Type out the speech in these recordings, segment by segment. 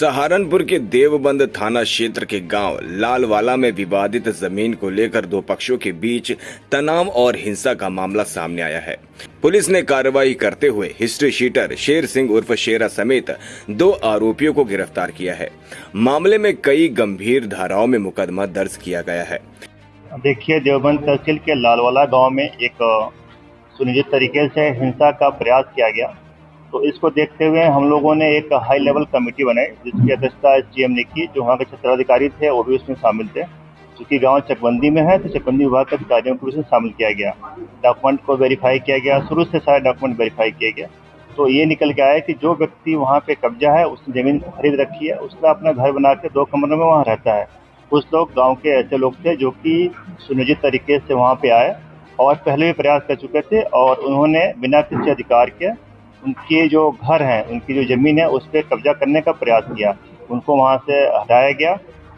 सहारनपुर के देवबंद थाना क्षेत्र के गांव लालवाला में विवादित जमीन को लेकर दो पक्षों के बीच तनाव और हिंसा का मामला सामने आया है। पुलिस ने कार्रवाई करते हुए हिस्ट्री शीटर शेर सिंह उर्फ शेरा समेत 2 आरोपियों को गिरफ्तार किया है। मामले में कई गंभीर धाराओं में मुकदमा दर्ज किया गया है। देखिए, देवबंद तहसील के लालवाला गांव में एक सुनिश्चित तरीके से हिंसा का प्रयास किया गया, तो इसको देखते हुए हम लोगों ने एक हाई लेवल कमेटी बनाई जिसकी अध्यक्षता एसडीएम ने की। जो वहाँ के क्षेत्राधिकारी थे वो भी उसमें शामिल थे। क्योंकि गांव चकबंदी में है तो चकबंदी विभाग के अधिकारियों को उसमें शामिल किया गया। डॉक्यूमेंट को वेरीफाई किया गया, शुरू से सारे डॉक्यूमेंट वेरीफाई किया गया। तो ये निकल के आया कि जो व्यक्ति वहाँ पे कब्जा है, उसने जमीन खरीद रखी है, उसका अपना घर बना के 2 कमरों में वहाँ रहता है। कुछ लोग गाँव के ऐसे लोग थे जो कि सुनियोजित तरीके से वहाँ पे आए और पहले भी प्रयास कर चुके थे और उन्होंने बिना किसी अधिकार के उनके जो घर हैं, उनकी जो ज़मीन है उस पर कब्जा करने का प्रयास किया। उनको वहाँ से हटाया गया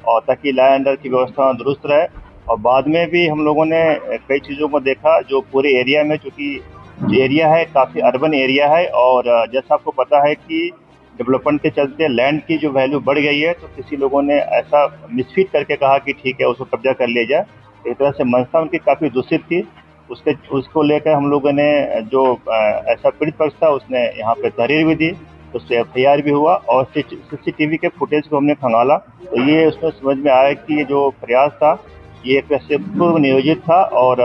और ताकि लॉ एंड ऑर्डर की व्यवस्था दुरुस्त रहे। और बाद में भी हम लोगों ने कई चीज़ों को देखा जो पूरे एरिया में, चूँकि जो एरिया है काफ़ी अर्बन एरिया है और जैसा आपको पता है कि डेवलपमेंट के चलते लैंड की जो वैल्यू बढ़ गई है, तो किसी लोगों ने ऐसा मिसफीट करके कहा कि ठीक है उसको कब्जा कर लिया जाए। एक तरह से मंशा उनकी काफ़ी दूषित थी। उसको लेकर हम लोगों ने जो ऐसा पीड़ित पक्ष था उसने यहाँ पे तहरीर भी दी, उस पर एफआईआर भी हुआ और सीसीटीवी के फुटेज को हमने खंगाला। तो ये उसमें समझ में आया कि ये जो प्रयास था ये एक तरह से पूर्व नियोजित था और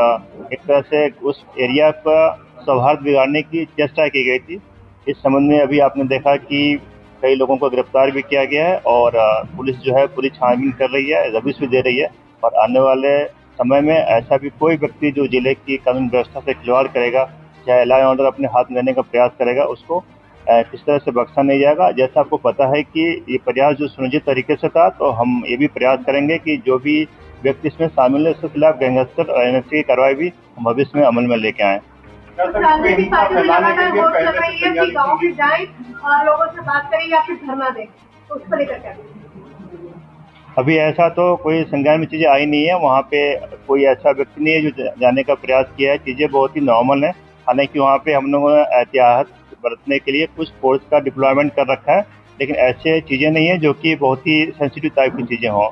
एक तरह से उस एरिया का सौहार्द बिगाड़ने की चेष्टा की गई थी। इस संबंध में अभी आपने देखा कि कई लोगों को गिरफ्तार भी किया गया है और पुलिस जो है पूरी छानबीन कर रही है, दबिश भी दे रही है। और आने वाले समय में ऐसा भी कोई व्यक्ति जो जिले की कानून व्यवस्था से खिलवाड़ करेगा, चाहे लॉ एंड ऑर्डर अपने हाथ में लेने का प्रयास करेगा, उसको किस तरह से बख्शा नहीं जाएगा। जैसा आपको पता है कि ये प्रयास जो सुनियोजित तरीके से था, तो हम ये भी प्रयास करेंगे कि जो भी व्यक्ति इसमें शामिल है उसके खिलाफ गैंगस्टर और एनएसए की कार्रवाई भी हम भविष्य में अमल में लेके आए। अभी ऐसा तो कोई संज्ञान में चीज़ें आई नहीं है। वहाँ पे कोई ऐसा व्यक्ति नहीं है जो जाने का प्रयास किया है। चीज़ें बहुत ही नॉर्मल है। हालांकि वहाँ पे हम लोगों ने एहतियात बरतने के लिए कुछ फोर्स का डिप्लॉयमेंट कर रखा है, लेकिन ऐसे चीज़ें नहीं है जो कि बहुत ही सेंसिटिव टाइप की चीज़ें हों।